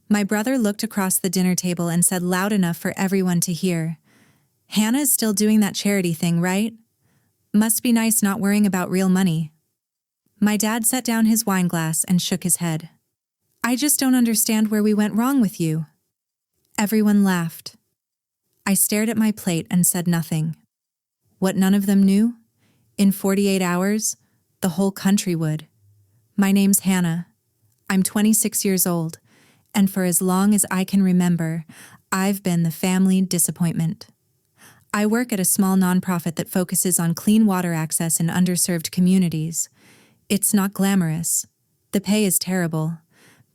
My brother looked across the dinner table and said loud enough for everyone to hear, "Hannah's still doing that charity thing, right? Must be nice not worrying about real money." My dad set down his wine glass and shook his head. "I just don't understand where we went wrong with you." Everyone laughed. I stared at my plate and said nothing. What none of them knew? In 48 hours, the whole country would. My name's Hannah. I'm 26 years old, and for as long as I can remember, I've been the family disappointment. I work at a small nonprofit that focuses on clean water access in underserved communities. It's not glamorous. The pay is terrible.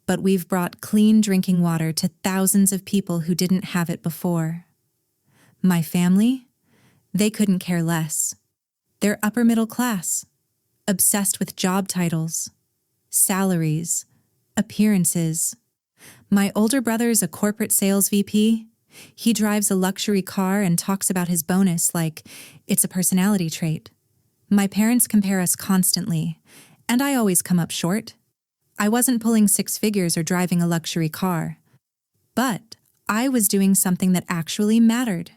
But we've brought clean drinking water to thousands of people who didn't have it before. My family? They couldn't care less. They're upper middle class, obsessed with job titles, salaries, appearances. My older brother is a corporate sales VP. He drives a luxury car and talks about his bonus like it's a personality trait. My parents compare us constantly, and I always come up short. I wasn't pulling 6 figures or driving a luxury car, but I was doing something that actually mattered.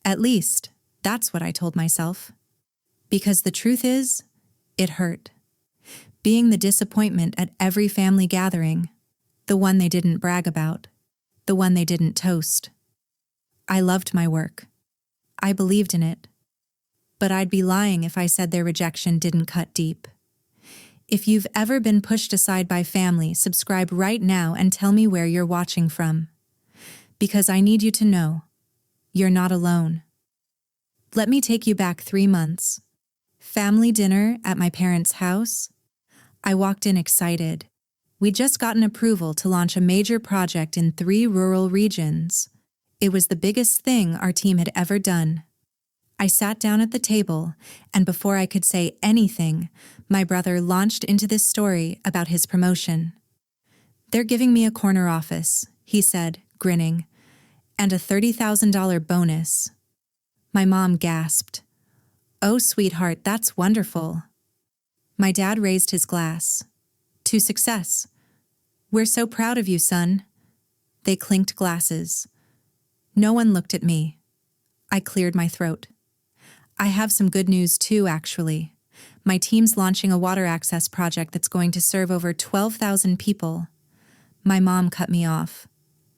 At least, that's what I told myself. Because the truth is, it hurt. Being the disappointment at every family gathering, the one they didn't brag about, the one they didn't toast. I loved my work. I believed in it. But I'd be lying if I said their rejection didn't cut deep. If you've ever been pushed aside by family, subscribe right now and tell me where you're watching from. Because I need you to know, you're not alone. Let me take you back 3 months. Family dinner at my parents' house. I walked in excited. We'd just gotten approval to launch a major project in 3 rural regions. It was the biggest thing our team had ever done. I sat down at the table, and before I could say anything, my brother launched into this story about his promotion. "They're giving me a corner office," he said, grinning, "and a $30,000 bonus." My mom gasped. "Oh, sweetheart, that's wonderful." My dad raised his glass. "To success. We're so proud of you, son." They clinked glasses. No one looked at me. I cleared my throat. "I have some good news too, actually. My team's launching a water access project that's going to serve over 12,000 people." My mom cut me off.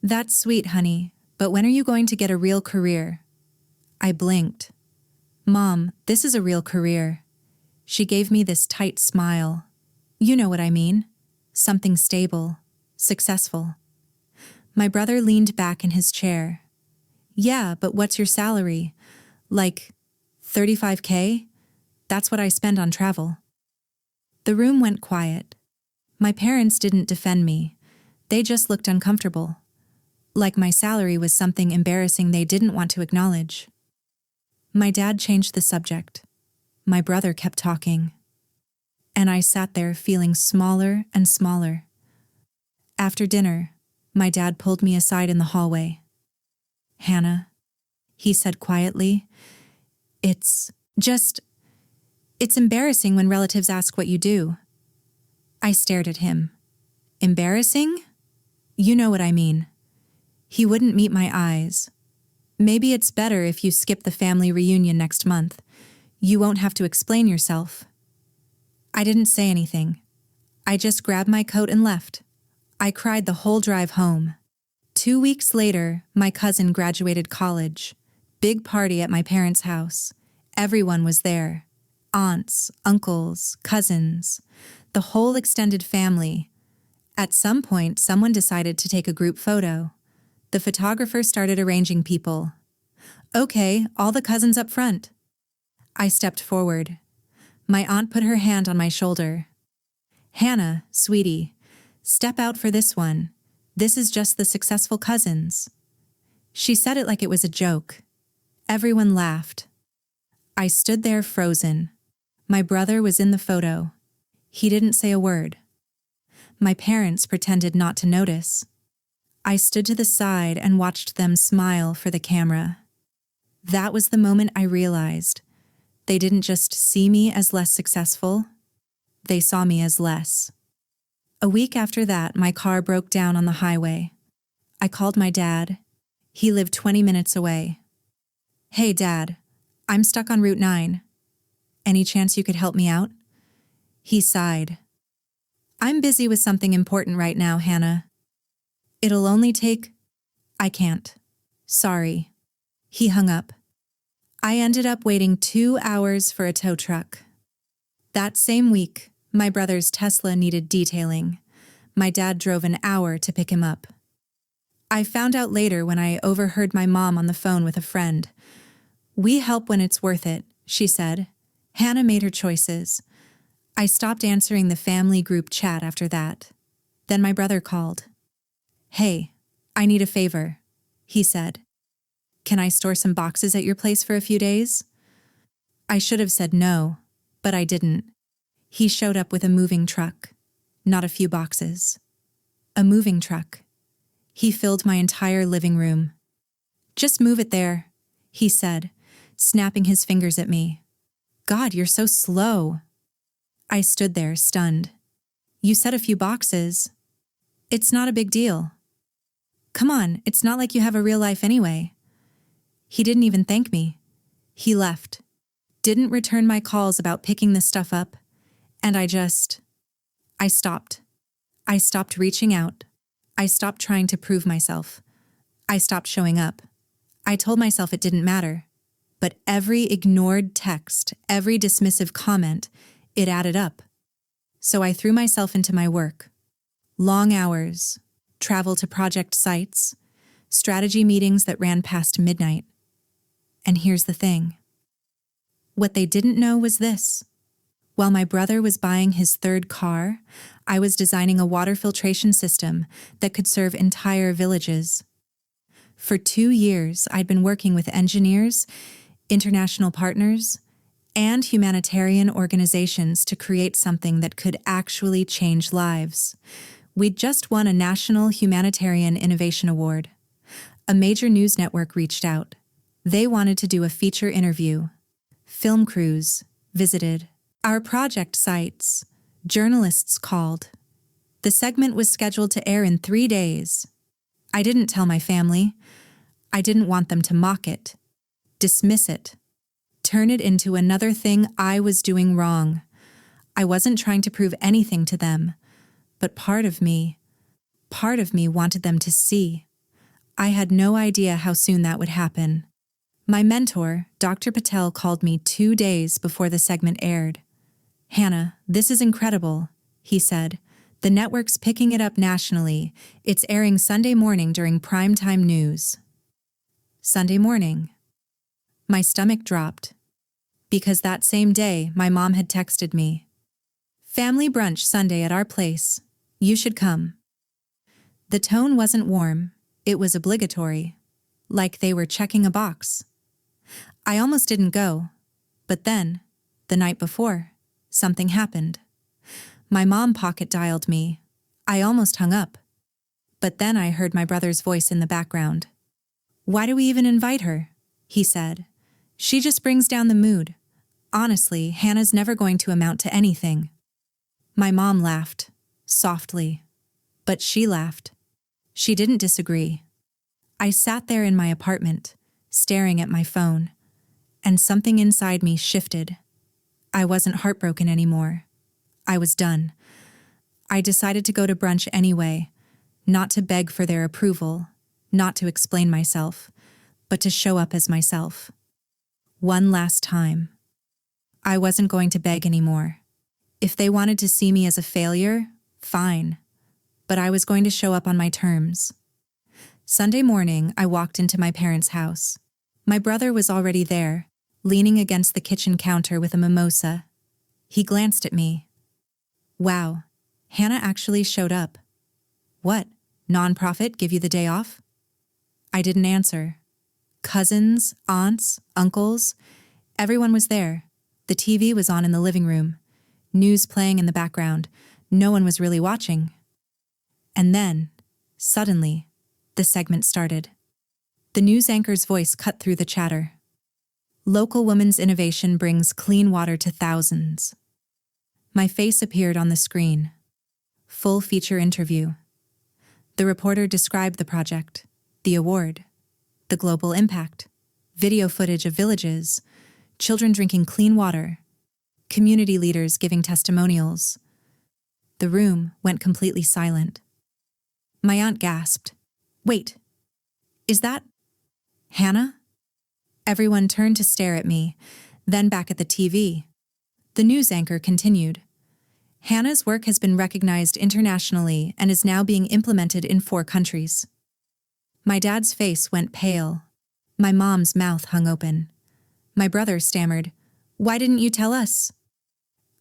"That's sweet, honey, but when are you going to get a real career?" I blinked. "Mom, this is a real career." She gave me this tight smile. "You know what I mean. Something stable, successful." My brother leaned back in his chair. "Yeah, but what's your salary? Like 35K? That's what I spend on travel." The room went quiet. My parents didn't defend me. They just looked uncomfortable. Like my salary was something embarrassing they didn't want to acknowledge. My dad changed the subject. My brother kept talking. And I sat there feeling smaller and smaller. After dinner, my dad pulled me aside in the hallway. "Hannah," he said quietly, It's embarrassing when relatives ask what you do." I stared at him. "Embarrassing? You know what I mean." He wouldn't meet my eyes. "Maybe it's better if you skip the family reunion next month. You won't have to explain yourself." I didn't say anything. I just grabbed my coat and left. I cried the whole drive home. 2 weeks later, my cousin graduated college. Big party at my parents' house. Everyone was there. Aunts, uncles, cousins, the whole extended family. At some point, someone decided to take a group photo. The photographer started arranging people. "Okay, all the cousins up front." I stepped forward. My aunt put her hand on my shoulder. "Hannah, sweetie, step out for this one. This is just the successful cousins." She said it like it was a joke. Everyone laughed. I stood there frozen. My brother was in the photo. He didn't say a word. My parents pretended not to notice. I stood to the side and watched them smile for the camera. That was the moment I realized they didn't just see me as less successful, they saw me as less. A week after that, my car broke down on the highway. I called my dad. He lived 20 minutes away. "Hey, Dad, I'm stuck on Route 9. Any chance you could help me out?" He sighed. "I'm busy with something important right now, Hannah. It'll only take—" "I can't. Sorry." He hung up. I ended up waiting 2 hours for a tow truck. That same week, my brother's Tesla needed detailing. My dad drove an hour to pick him up. I found out later when I overheard my mom on the phone with a friend. "We help when it's worth it," she said. Hannah made her choices. I stopped answering the family group chat after that. Then my brother called. "Hey, I need a favor," he said. "Can I store some boxes at your place for a few days?" I should have said no, but I didn't. He showed up with a moving truck. Not a few boxes. A moving truck. He filled my entire living room. "Just move it there," he said, snapping his fingers at me. "God, you're so slow." I stood there, stunned. "You said a few boxes. It's not a big deal. Come on, it's not like you have a real life anyway." He didn't even thank me. He left. Didn't return my calls about picking the stuff up. And I stopped. I stopped reaching out. I stopped trying to prove myself. I stopped showing up. I told myself it didn't matter. But every ignored text, every dismissive comment, it added up. So I threw myself into my work. Long hours, travel to project sites, strategy meetings that ran past midnight. And here's the thing. What they didn't know was this. While my brother was buying his third car, I was designing a water filtration system that could serve entire villages. For 2 years, I'd been working with engineers, international partners, and humanitarian organizations to create something that could actually change lives. We'd just won a National Humanitarian Innovation Award. A major news network reached out. They wanted to do a feature interview. Film crews visited our project sites. Journalists called. The segment was scheduled to air in 3 days. I didn't tell my family. I didn't want them to mock it, dismiss it, turn it into another thing I was doing wrong. I wasn't trying to prove anything to them, but part of me wanted them to see. I had no idea how soon that would happen. My mentor, Dr. Patel, called me 2 days before the segment aired. "Hannah, this is incredible," he said. "The network's picking it up nationally. It's airing Sunday morning during primetime news." Sunday morning. My stomach dropped. Because that same day, my mom had texted me. "Family brunch Sunday at our place. You should come." The tone wasn't warm. It was obligatory. Like they were checking a box. I almost didn't go. But then, the night before, something happened. My mom pocket-dialed me. I almost hung up. But then I heard my brother's voice in the background. "Why do we even invite her?" he said. "She just brings down the mood. Honestly, Hannah's never going to amount to anything." My mom laughed, softly. But she laughed. She didn't disagree. I sat there in my apartment, staring at my phone, and something inside me shifted. I wasn't heartbroken anymore. I was done. I decided to go to brunch anyway, not to beg for their approval, not to explain myself, but to show up as myself. One last time. I wasn't going to beg anymore. If they wanted to see me as a failure, fine. But I was going to show up on my terms. Sunday morning, I walked into my parents' house. My brother was already there, leaning against the kitchen counter with a mimosa. He glanced at me. "Wow, Hannah actually showed up. What, nonprofit give you the day off?" I didn't answer. Cousins, aunts, uncles, everyone was there. The TV was on in the living room. News playing in the background. No one was really watching. And then, suddenly, the segment started. The news anchor's voice cut through the chatter. "Local woman's innovation brings clean water to thousands." My face appeared on the screen. Full feature interview. The reporter described the project, the award, the global impact, video footage of villages, children drinking clean water, community leaders giving testimonials. The room went completely silent. My aunt gasped, "Wait, is that Hannah?" Everyone turned to stare at me, then back at the TV. The news anchor continued. Hannah's work has been recognized internationally and is now being implemented in 4 countries. My dad's face went pale. My mom's mouth hung open. My brother stammered, "Why didn't you tell us?"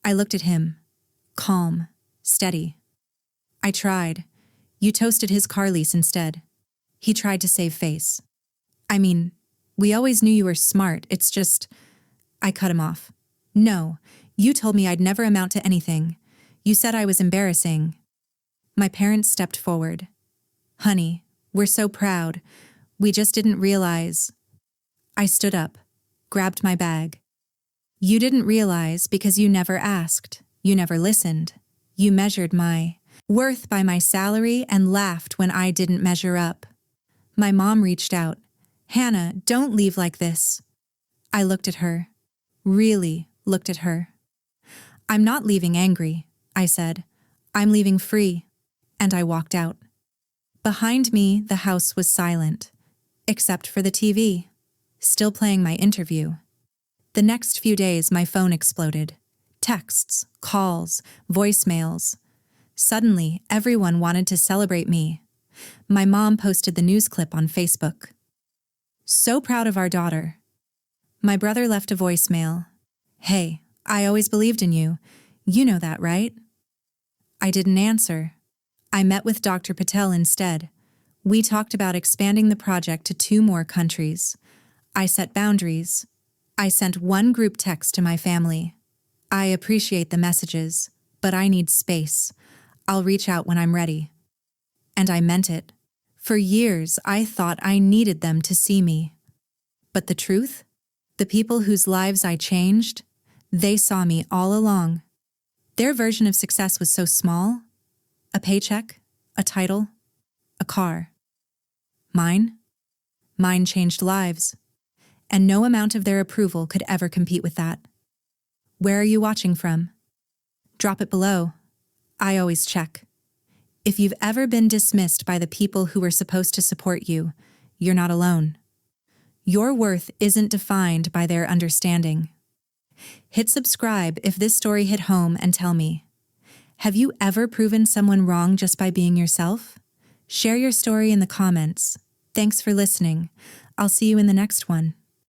I looked at him, calm, steady. I tried. "You toasted his car lease instead." He tried to save face. "I mean, we always knew you were smart, it's just—" I cut him off. "No, you told me I'd never amount to anything. You said I was embarrassing." My parents stepped forward. "Honey, we're so proud. We just didn't realize." I stood up, grabbed my bag. "You didn't realize because you never asked. You never listened. You measured my worth by my salary and laughed when I didn't measure up." My mom reached out. "Hannah, don't leave like this." I looked at her. Really looked at her. "I'm not leaving angry," I said. "I'm leaving free." And I walked out. Behind me, the house was silent, except for the TV, still playing my interview. The next few days, my phone exploded. Texts, calls, voicemails. Suddenly, everyone wanted to celebrate me. My mom posted the news clip on Facebook. "So proud of our daughter." My brother left a voicemail. "Hey, I always believed in you. You know that, right?" I didn't answer. I met with Dr. Patel instead. We talked about expanding the project to 2 more countries. I set boundaries. I sent one group text to my family. "I appreciate the messages, but I need space. I'll reach out when I'm ready." And I meant it. For years, I thought I needed them to see me. But the truth? The people whose lives I changed, they saw me all along. Their version of success was so small. A paycheck, a title, a car. Mine changed lives. And no amount of their approval could ever compete with that. Where are you watching from? Drop it below. I always check. If you've ever been dismissed by the people who were supposed to support you, you're not alone. Your worth isn't defined by their understanding. Hit subscribe if this story hit home and tell me, have you ever proven someone wrong just by being yourself? Share your story in the comments. Thanks for listening. I'll see you in the next one.